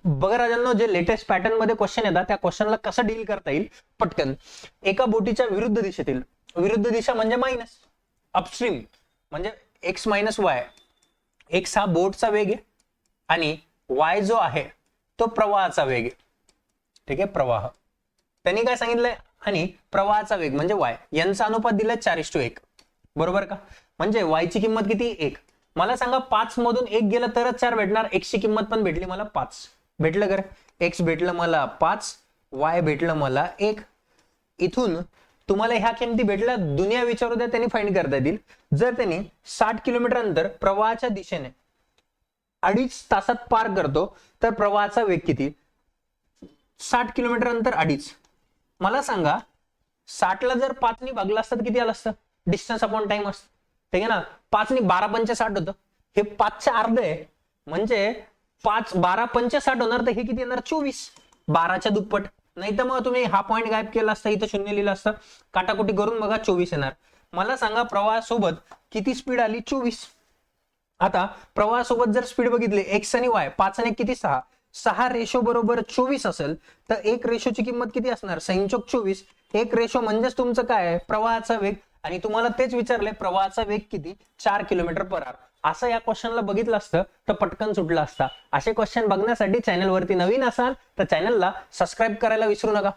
बघा राजांनो, जे latest pattern मध्ये क्वेश्चन येतात त्या क्वेश्चनला कसं डील करता येईल पटकन. एका बोटीच्या विरुद्ध दिशेतील, विरुद्ध दिशा म्हणजे मायनस, अपस्ट्रीम म्हणजे एक्स मायनस वाय. एक्स हा बोटचा वेग आहे आणि वाय जो आहे तो प्रवाहाचा वेग आहे. ठीक आहे, प्रवाह. त्यांनी काय सांगितलंय, आणि प्रवाहाचा वेग म्हणजे वाय यांचा अनुपात दिलाय 4:1. बरोबर का? म्हणजे वाय ची किंमत किती? 1. मला सांगा 5 मधून 1 गेलं तरच 4 भेटणार. एक्स ची किंमत पण भेटली मला 5. भेटलं कर, एक्स भेटलं मला 5, वाय भेटलं मला 1. इथून तुम्हाला ह्या किमती भेटल्या, दुनिया विचारू द्या, त्यांनी फाइंड करता येतील. जर त्यांनी 60 किलोमीटर अंतर प्रवाहाच्या दिशेने 2.5 तासात पार करतो तर प्रवाहाचा वेग किती? 60 किलोमीटर अंतर 2.5. मला सांगा 60 ला जर 5 ने भागलं असतं तर किती आलं असतं? डिस्टन्स अपॉन टाइम असतं. ठीक आहे ना. 5 ने 12 पंचे 60 होतं. हे 5च्या अर्ध आहे, म्हणजे 5 12 पंचे 60 होणार, तर हे किती येणार? 24. 12च्या दुप्पट. नाही तर मग तुम्ही हा पॉईंट गायब केला असता, इथं शून्य लिहिलं असतं, काटाकुटी करून बघा 24 येणार. मला सांगा प्रवाहासोबत किती स्पीड आली? 24. आता प्रवाहासोबत जर स्पीड बघितली एक्स आणि वाय, 5 आणि 1 किती? 6. 6 रेशो बरोबर 24 असेल तर 1 रेशोची किंमत किती असणार? 6×24. 1 रेशो म्हणजेच तुमचं काय आहे? प्रवाहाचा वेग. आणि तुम्हाला तेच विचारले प्रवाहाचा वेग किती? 4 किलोमीटर पर आवर. असं या क्वेश्चनला बघितलं असतं तर पटकन सुटला असता. असे क्वेश्चन बघण्यासाठी चॅनलवरती नवीन असाल तर चॅनलला सबस्क्राईब करायला विसरू नका.